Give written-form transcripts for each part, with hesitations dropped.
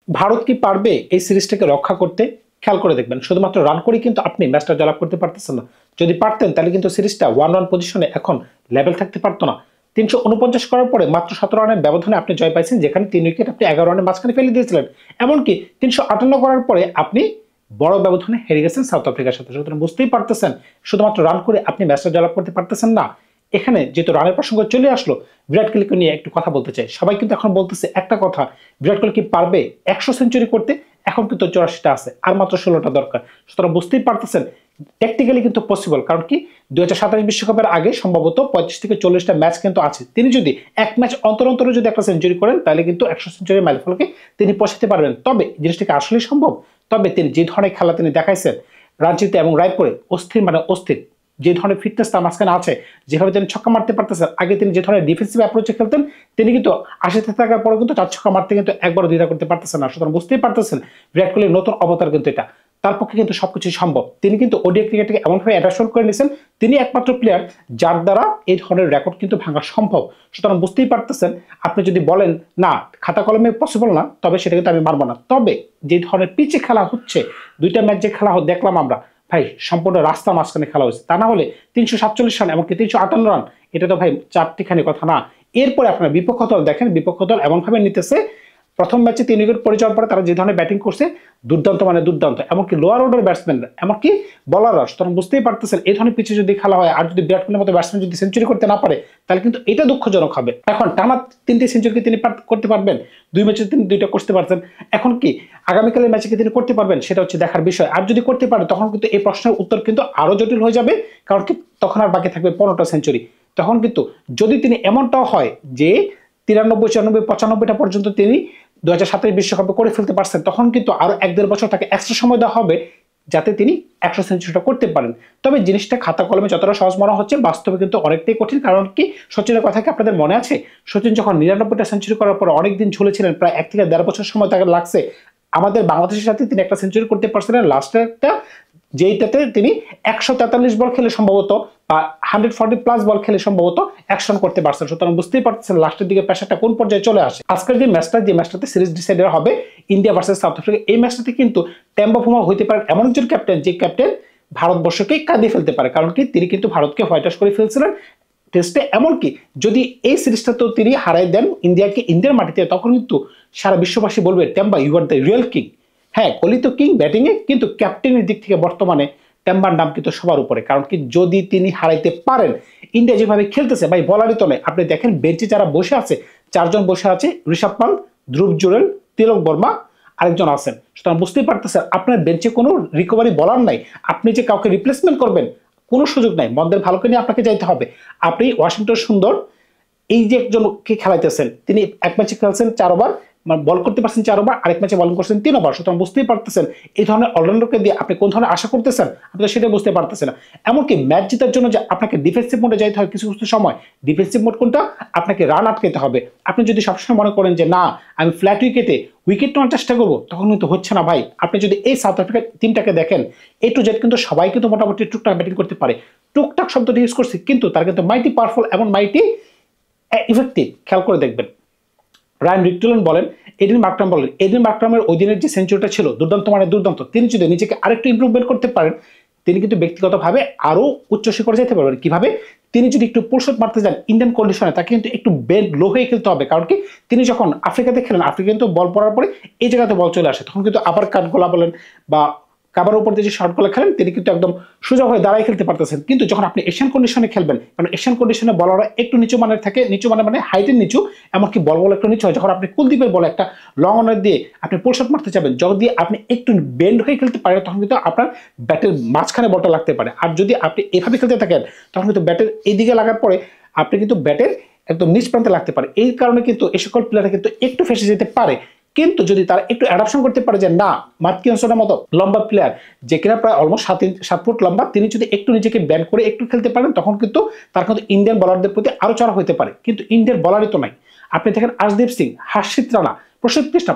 ভারত কি পারবে এই সিরিজটাকে রক্ষা করতে? খেয়াল করে দেখবেন, শুধুমাত্র রান করে কিন্তু আপনি ম্যাচটা জয়লাভ করতে পারতেছেন না। যদি পারতেন তাহলে কিন্তু সিরিজটা 1-1 পজিশনে এখন লেভেল থাকতে পারতো না। 349 করার পরে মাত্র 17 রানের ব্যবধানে আপনি জয় পাইছেন, যেখানে 3 উইকেট আপনি 11 রানের মাঝখানে ফেলে দিয়েছিলেন। এমনকি 358 করার পরে আপনি বড় ব্যবধানে হেরে গেছেন সাউথ আফ্রিকার সাথে। সুতরাং বুঝতেই পারতেছেন, শুধুমাত্র রান করে আপনি ম্যাচটা জয়লাভ করতে পারতেছেন না। এখানে যেহেতু রানের প্রসঙ্গ চলে আসলো, বিরাট কোহলিকে নিয়ে একটু কথা বলতে চাই। সবাই কিন্তু এখন বলতেছে একটা কথা, বিরাট কোহলি কি পারবে 100 সেঞ্চুরি করতে? এখন কিন্তু 84টা আছে, আর মাত্র 16টা দরকার। সুতরাং বুঝতেই পারতেছেন টেকনিক্যালি কিন্তু পসিবল। কারণ কি 2027 বিশ্বকাপের আগে সম্ভবত 35 থেকে 40টা ম্যাচ কিন্তু আছে। তিনি যদি এক ম্যাচ অন্তর অন্তরে যদি একটা সেঞ্চুরি করেন তাহলে কিন্তু 100 সেঞ্চুরি মাইলফলকে তিনি পৌঁছাতে পারবেন। তবে জিনিসটাকে আসলেই সম্ভব? তবে তিনি যে ধরনের খেলা তিনি দেখাইছেন রাঞ্চিতে এবং রায়পুরে, অস্থির মানে অস্থির, যে ধরনের ফিটনেস তার মাঝখানে আছে, যেভাবে তিনি ছক্কা মারতে পারতেছেন। আগে তিনি যে ধরনের ডিফেন্সিভ অ্যাপ্রোচে খেলতেন, তিনি কিন্তু 80তে থাকার পরে কিন্তু 4 ছক্কা মারতে কিন্তু একবারও দ্বিধা করতে পারতেছেন না। সুতরাং বুঝতেই পারতেছেন বিরাট কোহলির নতুন অবতার কিন্তু এটা। তার পক্ষে কিন্তু সবকিছু সম্ভব। তিনি কিন্তু ওডিআই ক্রিকেটকে এমনভাবে অ্যাডাপ্ট করে নিয়েছেন, তিনি একমাত্র প্লেয়ার যার দ্বারা এই ধরনের রেকর্ড কিন্তু ভাঙা সম্ভব। সুতরাং বুঝতেই পারতেছেন, আপনি যদি বলেন না খাতা কলমে পসিবল না, তবে সেটা কিন্তু আমি মানব না। তবে যে ধরনের পিচে খেলা হচ্ছে, 2টা ম্যাচ যে খেলা দেখলাম আমরা, ভাই সম্পূর্ণ রাস্তা মাঝখানে খেলা হয়েছে। তা না হলে 347 রান এমনকি 358 রান, এটা তো ভাই চারটিখানি কথা না। এরপরে আপনার বিপক্ষ দল দেখেন, বিপক্ষ দল এমনভাবে নিতেছে, প্রথম ম্যাচে 3 উইকেট পড়ে যাওয়ার পরে তারা যে ধরনের ব্যাটিং করছে, দুর্দান্ত মানে দুর্দান্ত। এমনকি লোয়ার অর্ডার ব্যাটসম্যানরা, এমনকি বলাররা। সুতরাং বুঝতেই পারতেছেন এই ধরনের পিচে যদি খেলা হয় আর যদি বিরাট কোহলির মতো ব্যাটসম্যান যদি সেঞ্চুরি করতে না পারে, তাহলে কিন্তু এটা দুঃখজনক হবে। এখন টানা 3টে সেঞ্চুরি তিনি করতে পারবেন? 2 ম্যাচে তিনি 2টা করতে পারছেন। এখন কি আগামীকালের ম্যাচে কি তিনি করতে পারবেন? সেটা হচ্ছে দেখার বিষয়। আর যদি করতে পারে তখন কিন্তু এই প্রশ্নের উত্তর কিন্তু আরো জটিল হয়ে যাবে। কারণ কি তখন আর বাকি থাকবে 15টা সেঞ্চুরি। তখন কিন্তু যদি তিনি এমনটাও হয় যে 93, 94, 95টা পর্যন্ত তিনি 2027 বিশ্বকাপে করে ফেলতে পারছেন, তখন কিন্তু আরো 1-1.5 বছর তাকে এক্সট্রা সময় দেওয়া হবে যাতে তিনি 100 সেঞ্চুরিটা করতে পারেন। তবে জিনিসটা খাতা কলমে যতটা সহজ মনে হচ্ছে, বাস্তবে কিন্তু অনেকটাই কঠিন। কারণ কি সচিনের কথা কি আপনাদের মনে আছে? সচিন যখন 99টা সেঞ্চুরি করার পর অনেকদিন ঝুলেছিলেন, প্রায় 1 থেকে 1.5 বছর সময় তাকে লাগছে। আমাদের বাংলাদেশের সাথে তিনি একটা সেঞ্চুরি করতে পারছিলেন লাস্টে একটা, যেইটাতে তিনি 143 বল খেলে সম্ভবত বা 140+ বল খেলে সম্ভবত 100 রান করতে পারছেন। সুতরাং বুঝতেই পারছেন লাস্টের দিকে প্রেসারটা কোন পর্যায়ে চলে আসে। আজকের যে ম্যাচটাতে সিরিজ ডিসাইডার হবে ইন্ডিয়া ভার্সেস সাউথ আফ্রিকা, এই ম্যাচটাতে কিন্তু টেম্বো ফুমা হইতে পারেন এমন একজন ক্যাপ্টেন, যে ক্যাপ্টেন ভারতবর্ষকে কাঁদিয়ে ফেলতে পারে। কারণ কি তিনি কিন্তু ভারতকে হোয়াইট ওয়াশ করে ফেলছিলেন টেস্টে। এমনকি যদি এই সিরিজটাতেও তিনি হারাই দেন ইন্ডিয়াকে ইন্ডিয়ার মাটিতে, তখন কিন্তু সারা বিশ্ববাসী বলবে Temba you are the real king. হ্যাঁ, কোহলি তো কিং ব্যাটিংয়ে, কিন্তু ক্যাপ্টেনের দিক থেকে বর্তমানে টেম্বার নাম কিন্তু সবার উপরে। কারণ কি যদি তিনি হারাইতে পারেন, ইন্ডিয়া যেভাবে খেলতেছে ভাই বলারই তো নেই। আপনি দেখেন বেঞ্চে যারা বসে আছে, 4 জন বসে আছে, ঋষভ পাল, ধ্রুব জুরেল, তিলক বর্মা, আরেকজন আছেন। সুতরাং বুঝতেই পারতেছেন আপনার বেঞ্চে কোনো রিকভারি বলার নাই। আপনি যে কাউকে রিপ্লেসমেন্ট করবেন কোনো সুযোগ নাই। মন্দের ভালোকে নিয়ে আপনাকে যাইতে হবে। আপনি ওয়াশিংটন সুন্দর এই যে একজনকে খেলাইতেছেন, তিনি এক ম্যাচে খেলছেন 4 ওভার, বল করতে পারছেন 4 ওভার, আরেক ম্যাচে বলিং করছেন 3 ওভার। সুতরাং বুঝতেই পারতেছেন এই ধরনের অলরাউন্ডারকে দিয়ে আপনি কোন ধরনের আশা করতেছেন, আপনি তো সেটা বুঝতে পারতেছেন না। এমনকি ম্যাচ জেতার জন্য যে আপনাকে ডিফেন্সিভ মোডে যাইতে হয় কিছু কিছু সময়, ডিফেন্সিভ মোড কোনটা? আপনাকে রান আটকাতে হবে। আপনি যদি সবসময় মনে করেন যে না আমি ফ্ল্যাট উইকেট নেওয়ার চেষ্টা করবো, তখন কিন্তু হচ্ছে না ভাই। আপনি যদি এই সাউথ আফ্রিকার টিমটাকে দেখেন, এ টু জেড কিন্তু সবাই কিন্তু মোটামুটি টুকটাক ব্যাটিং করতে পারে। টুকটাক শব্দটি ইউজ করছি, কিন্তু তার কিন্তু মাইটি পাওয়ারফুল এবং মাইটি ইফেক্টিভ। খেয়াল করে দেখবেন, রায়ান রিকটুলেন বলেন, এডিন মার্করাম বলেন, এডিন মার্করামের ওই দিনের যে সেঞ্চুরিটা ছিল দুর্দান্ত মানে দুর্দান্ত। তিনি যদি নিজেকে আরেকটু ইমপ্রুভমেন্ট করতে পারেন, তিনি কিন্তু ব্যক্তিগতভাবে আরো উচ্চ শিখরে যেতে পারবেন। কিভাবে? তিনি যদি একটু পুল শট মারতে যান ইন্ডিয়ান কন্ডিশনে, তাকে কিন্তু একটু বেন্ড লো হয়ে খেলতে হবে। কারণ কি তিনি যখন আফ্রিকাতে খেলেন, আফ্রিকা কিন্তু বল পড়ার পরে এই জায়গাতে বল চলে আসে, তখন কিন্তু আবার কাট গোলা বলেন বা কাবার উপর যে শটগুলো খেলেন, তিনি কিন্তু একদম সোজা হয়ে দাঁড়ায় খেলতে পারতেছেন। কিন্তু যখন আপনি এশিয়ান কন্ডিশনে খেলবেন, কারণ এশিয়ান কন্ডিশনে বলাররা একটু নিচু মানের থাকে, নিচু মানে হাইটের নিচু, এমনকি বল একটু নিচু হয়। যখন আপনি কুলদীপের বলে একটা লং অনার দিয়ে আপনি পুল শট মারতে যাবেন, যদি আপনি একটু বেন্ড হয়ে খেলতে পারেন, তখন কিন্তু আপনার ব্যাটের মাঝখানে বলটা লাগতে পারে। আর যদি আপনি এভাবে খেলতে থাকেন, তখন কিন্তু ব্যাটের এইদিকে লাগার পরে আপনি কিন্তু ব্যাটের একদম নিচ প্রান্তে লাগতে পারে। এই কারণে কিন্তু এই সকল প্লেয়াররা কিন্তু একটু ফেসে যেতে পারে। কিন্তু যদি তারা একটু অ্যাডাপশন করতে পারে যে না, মার্কিনসনের মতো লম্বা প্লেয়ার যে কিনা প্রায় অলমোস্ট 7 ফুট লম্বা, তিনি যদি একটু নিজেকে ব্যান্ড করে একটু খেলতে পারেন, তখন কিন্তু তার কিন্তু ইন্ডিয়ান বলারদের প্রতি আরো চড়া হতে পারে। কিন্তু ইন্ডিয়ার বলারই তো নাই। আপনি দেখেন আর্শদীপ সিং, হার্ষিত রানা, প্রসিদ্ধ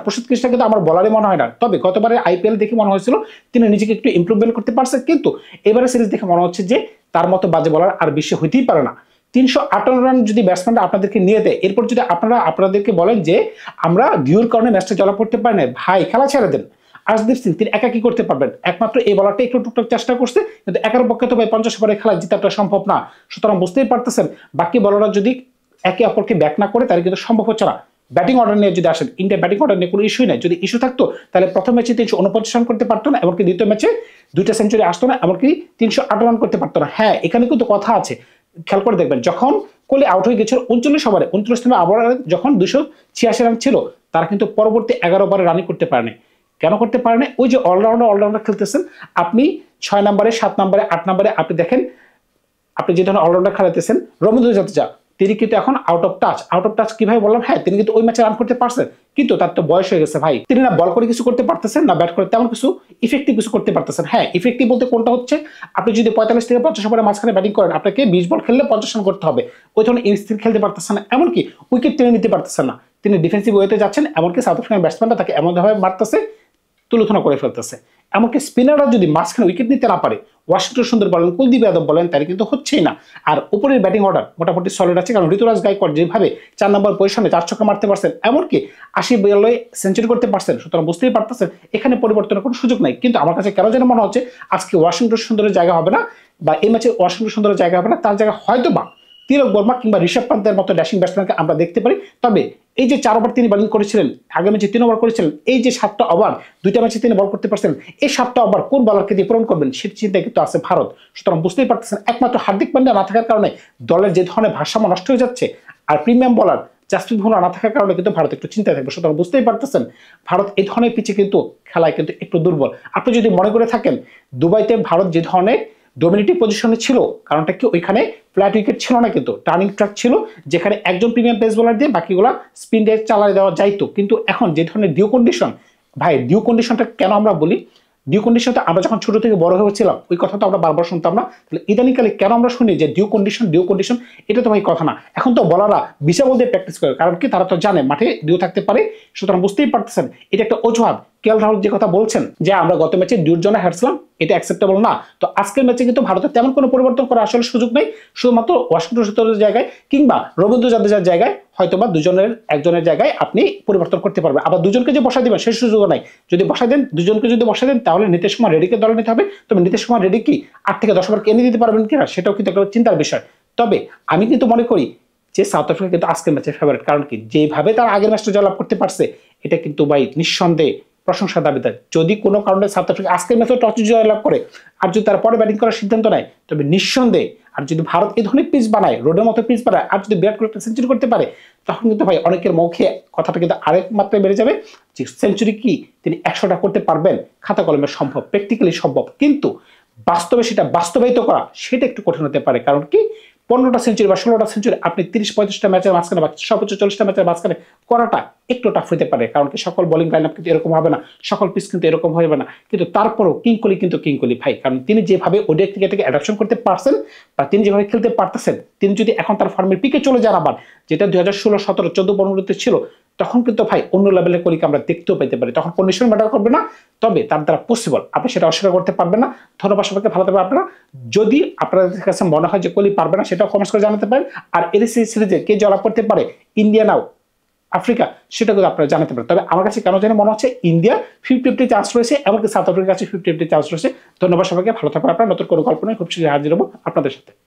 কৃষ্ণা কিন্তু আমার বলারই মনে হয় না। তবে গতবারে আইপিএল দেখে মনে হয়েছিল তিনি নিজেকে একটু ইমপ্রুভমেন্ট করতে পারছেন, কিন্তু এবারে সিরিজ দেখে মনে হচ্ছে যে তার মতো বাজে বলার আর বিশ্বে হইতেই পারে না। 358 রান যদি ব্যাটসম্যানরা আপনাদেরকে নিয়ে দেয়, এরপর যদি আপনারা আপনাদেরকে বলেন যে আমরা ডিউর কারণে ম্যাচটা জয়লাভ করতে পারি না, ভাই খেলা ছেড়ে দেন। আশদীপ সিং তিনি একা কি করতে পারবেন? একমাত্র এই বলারটা একটু টুকটাক চেষ্টা করছে, কিন্তু একার পক্ষে তো ভাই 50 ওভারে খেলা জেতাটা সম্ভব না। সুতরাং বুঝতেই পারতেছেন বাকি বলাররা যদি একে অপরকে ব্যাক না করে তাহলে কিন্তু সম্ভব হচ্ছে না। ব্যাটিং অর্ডার নিয়ে যদি আসেন, ইন্ডিয়া ব্যাটিং অর্ডার নিয়ে কোনো ইস্যুই নাই। যদি ইস্যু থাকতো তাহলে প্রথম ম্যাচে 349 রান করতে পারতো না, এমনকি দ্বিতীয় ম্যাচে 2টা সেঞ্চুরি আসতো না, এমনকি 308 রান করতে পারতো না। হ্যাঁ, এখানে কিন্তু কথা আছে, খেয়াল করে দেখবেন যখন কোহলি আউট হয়ে গেছিল 39 ওভারে, 29তম ওভারে যখন 286 রান ছিল, তারা কিন্তু পরবর্তী 11 ওভারে রানই করতে পারেনি। কেন করতে পারেনি? ওই যে অলরাউন্ডার খেলতেছেন আপনি, 6 নম্বরে, 7 নম্বরে, 8 নম্বরে আপনি দেখেন, আপনি যে ধরনের অলরাউন্ডার খেলাতেছেন, রবীন্দ্র জাদেজা তিনি কিন্তু এখন আউট অফ টাচ কিভাবে বললাম? হ্যাঁ, তিনি কিন্তু ওই ম্যাচে রান করতে পারছেন, কিন্তু তার তো বয়স হয়ে গেছে ভাই, তিনি না বল করে কিছু করতে পারতেছেন না ব্যাট করে তেমন কিছু ইফেক্টিভ কিছু করতে পারতেছেন। হ্যাঁ, ইফেক্টিভ বলতে কোনটা হচ্ছে, আপনি যদি 45 থেকে 50 ওভারের মাঝখানে ব্যাটিং করেন, আপনাকে 20 বল খেললে 50 রান করতে হবে, ওই ধরনের ইনস্টিং খেলতে পারতেছেন না, এমনকি উইকেট টেনে নিতে পারতেছেন না, তিনি ডিফেন্সিভ ওয়েতে যাচ্ছেন, এমনকি সাউথ আফ্রিকান ব্যাটসম্যানরা তাকে এমনভাবে মারতেছে, তুলোধনা করে ফেলতেছে। এমনকি স্পিনাররা যদি মাঝখানে উইকেট নিতে না পারে, ওয়াশিংটন সুন্দর বলেন, কুলদীপ যাদব বলেন, তাই কিন্তু হচ্ছেই না। আর উপরের ব্যাটিং অর্ডার মোটামুটি সলিড আছে, কারণ ঋতুরাজ গায়কোয়াড় যেভাবে 4 নম্বর পজিশনে 4 ছক্কা মারতে পারছেন, এমনকি 80 বলে সেঞ্চুরি করতে পারছেন, সুতরাং বুঝতেই পারতেছেন এখানে পরিবর্তনের কোনো সুযোগ নাই। কিন্তু আমার কাছে কেন যেন মনে হচ্ছে আজকে ওয়াশিংটন সুন্দরের জায়গা হবে না, বা এই ম্যাচে ওয়াশিংটন সুন্দরের জায়গা হবে না, তার জায়গা হয়তো বা তিলক বর্মা কিংবা ঋষভ পান্তের মতো ড্যাশিং ব্যাটসম্যানকে আমরা দেখতে পারি। তবে এই যে 4 ওভার তিনি বোলিং করেছিলেন, আগে ম্যাচে 3 ওভার করেছিলেন, এই যে 7টা ওভার 2টা ম্যাচে তিনি বল করতে পারছেন, এই 7টা ওভার কোন বলারকে দিয়ে পূরণ করবেন সেটি চিন্তায় কিন্তু আছে ভারত। সুতরাং বুঝতেই পারতেছেন একমাত্র হার্দিক পান্ডিয়া না থাকার কারণে দলের যে ধরনের ভারসাম্য নষ্ট হয়ে যাচ্ছে, আর প্রিমিয়াম বলার জাসপ্রীত বুমরা না থাকার কারণে কিন্তু ভারত একটু চিন্তায় থাকবে। সুতরাং বুঝতেই পারতেছেন ভারত এই ধরনের পিচে কিন্তু খেলায় কিন্তু একটু দুর্বল। আপনি যদি মনে করে থাকেন দুবাইতে ভারত যে ধরনের ডোমিনেটিভ পজিশনে ছিল, কারণটা কি ওইখানে ফ্ল্যাট উইকেট ছিল না, কিন্তু টার্নিং ট্র্যাক ছিল, যেখানে একজন প্রিমিয়াম পেস বোলার দিয়ে বাকিগুলা স্পিন দিয়ে চালিয়ে দেওয়া যাইতো। কিন্তু এখন যে ধরনের ডিউ কন্ডিশন, ভাই ডিউ কন্ডিশনটা কেন আমরা বলি? ডিউ কন্ডিশনটা আমরা যখন ছোট থেকে বড় হয়েছিলাম ওই কথা তো আমরা বারবার শুনতাম না, তাহলে ইদানিংকালে কেন আমরা শুনি যে ডিউ কন্ডিশন? এটা তো ভাই কথা না, এখন তো বলাররা বিশা বল দিয়ে প্র্যাকটিস করে, কারণ কি তারা তো জানে মাঠে ডিউ থাকতে পারে। সুতরাং বুঝতেই পারতেছেন এটা একটা অজুহাত। কেএল রাহুল যে কথা বলছেন যে আমরা গত ম্যাচে ডিউর জন্য হারছিলাম, এটা অ্যাকসেপ্টেবল না। তো আজকের ম্যাচে কিন্তু ভারতের তেমন কোনো পরিবর্তন করার আসলে সুযোগ নেই, শুধুমাত্র ওয়াশিংটন সুন্দরের জায়গায় কিংবা রবীন্দ্র জাদেজার জায়গায় হয়তোবা একজনের জায়গায় আপনি পরিবর্তন করতে পারবেন। আবার দুজনকে যে বসাই দিবেন সেই সুযোগও নাই। যদি বসাই দেন, দুজনকে যদি বসাই দেন, তাহলে নীতিশ কুমার রেড্ডিকে দলে নিতে হবে। তবে নীতিশ কুমার রেড্ডি কি 8 থেকে 10 ওভার এনে দিতে পারবেন কিনা সেটাও কিন্তু একটা চিন্তার বিষয়। তবে আমি কিন্তু মনে করি যে সাউথ আফ্রিকা কিন্তু আজকের ম্যাচের ফেভারিট, কারণ কি যেভাবে তারা আগের ম্যাচটা জয়লাভ করতে পারছে, এটা কিন্তু ভাই নিঃসন্দেহে প্রশংসার দাবিদার। যদি কোনো কারণে সাউথ আফ্রিকা আজকের ম্যাচে টস জয়লাভ করে আর যদি তারা পরে ব্যাটিং করার সিদ্ধান্ত নেয়, তবে নিঃসন্দেহে, আর যদি ভারত এই ধরনের পিচ বানায়, রোডের মতো পিচ বানায়, আর যদি বিরাট কোহলি সেঞ্চুরি করতে পারে, তখন কিন্তু ভাই অনেকের মুখে কথাটা কিন্তু আরেক মাত্রায় বেড়ে যাবে যে সেঞ্চুরি কি তিনি 100টা করতে পারবেন? খাতা কলমে সম্ভব, প্র্যাকটিক্যালি সম্ভব, কিন্তু বাস্তবে সেটা বাস্তবায়িত করা সেটা একটু কঠিন হতে পারে। কারণ কি 15টা সেঞ্চুরি বা 16টা সেঞ্চুরি আপনি 30-35টা ম্যাচের মাঝখানে বা সর্বোচ্চ 40টা ম্যাচের মাঝখানে করাটা একটু টাফ হতে পারে, কারণ কি সকল বোলিং লাইন আপ কিন্তু এরকম হবে না, সকল পিচ কিন্তু এরকম হবে না। কিন্তু তারপরও কিং কোহলি ভাই, কারণ তিনি যেভাবে ওডিআই ক্রিকেটকে অ্যাডাপশন করতে পারছেন বা তিনি যেভাবে খেলতে পারতেছেন, তিনি যদি এখন তার ফর্মের পিকে চলে যান আবার, যেটা 2016, 17, 14, 15-তে ছিল, তখন কিন্তু ভাই অন্য লেভেলের কোহলিকে আমরা দেখতেও পেতে পারি। তখন কন্ডিশন ম্যাটার করবে না, তবে তার দ্বারা পসিবল, আপনি সেটা অস্বীকার করতে পারবেন না। ধন্যবাদ সবাইকে, ভালো থাকবেন আপনারা। যদি আপনাদের কাছে মনে হয় যে কোহলি পারবে না, সেটাও কমেন্টস করে জানাতে পারেন। আর এই সিরিজে কে জয়লাভ করতে পারে, ইন্ডিয়া নাও আফ্রিকা, সেটা কিন্তু আপনারা জানাতে পারেন। তবে আমার কাছে কেন জানি মনে হচ্ছে ইন্ডিয়া 50-50 চান্স রয়েছে, এমনকি সাউথ আফ্রিকার কাছে 50-50 চান্স রয়েছে। ধন্যবাদ সবাইকে, ভালো থাকবেন আপনারা। নতুন কোনো গল্প নিয়ে খুব শীঘ্রই হাজির হবো আপনাদের সাথে।